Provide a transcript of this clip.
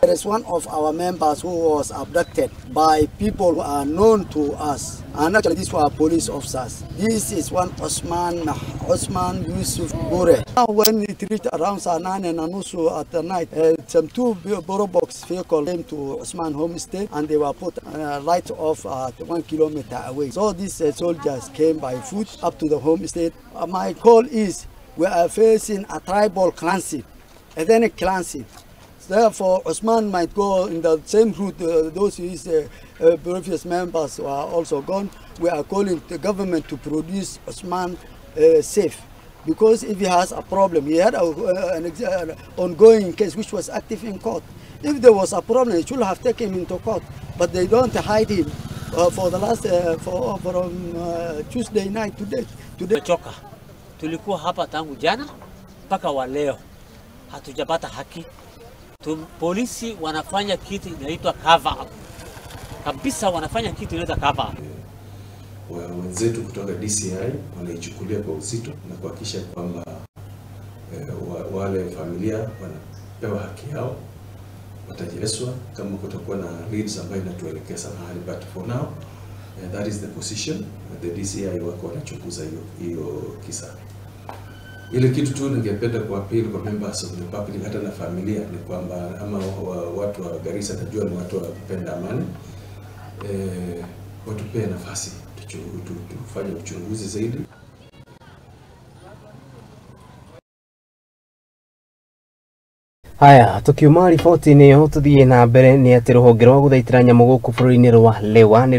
There is one of our members who was abducted by people who are known to us. And actually these were police officers. This is one Osman Yusuf Gure. Now when it reached around Sanane and Anusu at the night, some two Probox vehicles came to Osman homestead and they were put right off 1 kilometer away. So these soldiers came by foot up to the homestead. My call is we are facing a tribal cleansing, ethnic cleansing. Therefore, Osman might go in the same route. Those his previous members are also gone. We are calling the government to produce Osman safe. Because if he has a problem, he had an ongoing case which was active in court. If there was a problem, they should have taken him into court. But they don't hide him for the last, from Tuesday night to date. Tumechoka. Tulikuwa hapa tangu jana mpaka wa leo. Hatujapata haki. Polisi wanafanya kitu inaitwa cover up. Kabisa wanafanya kitu inaitwa cover up. Wenzetu kutoka DCI wanaichukulia kwa uzito na kuhakikisha kwamba wale familia wanapewa haki yao, watajielezwa kama kutakuwa na leads ambayo inatuelekeza mahali. But for now, that is the position. The DCI wako wanachunguza hiyo kisa. Ile kitu tu ningependa kuapili kwa members of the public hata na familia ni kwamba ama watu wa Garissa tajua ni watu wa kupenda amani. Watupee nafasi tufanye uchunguzi zaidi. Haya, tukiuma riboti-inĩ ĩyo tuthie na mbere nĩ atĩ rũhonge rwa gũthaitĩra nyamũ gũkũ bũrũri-inĩ rwa Lewa nĩ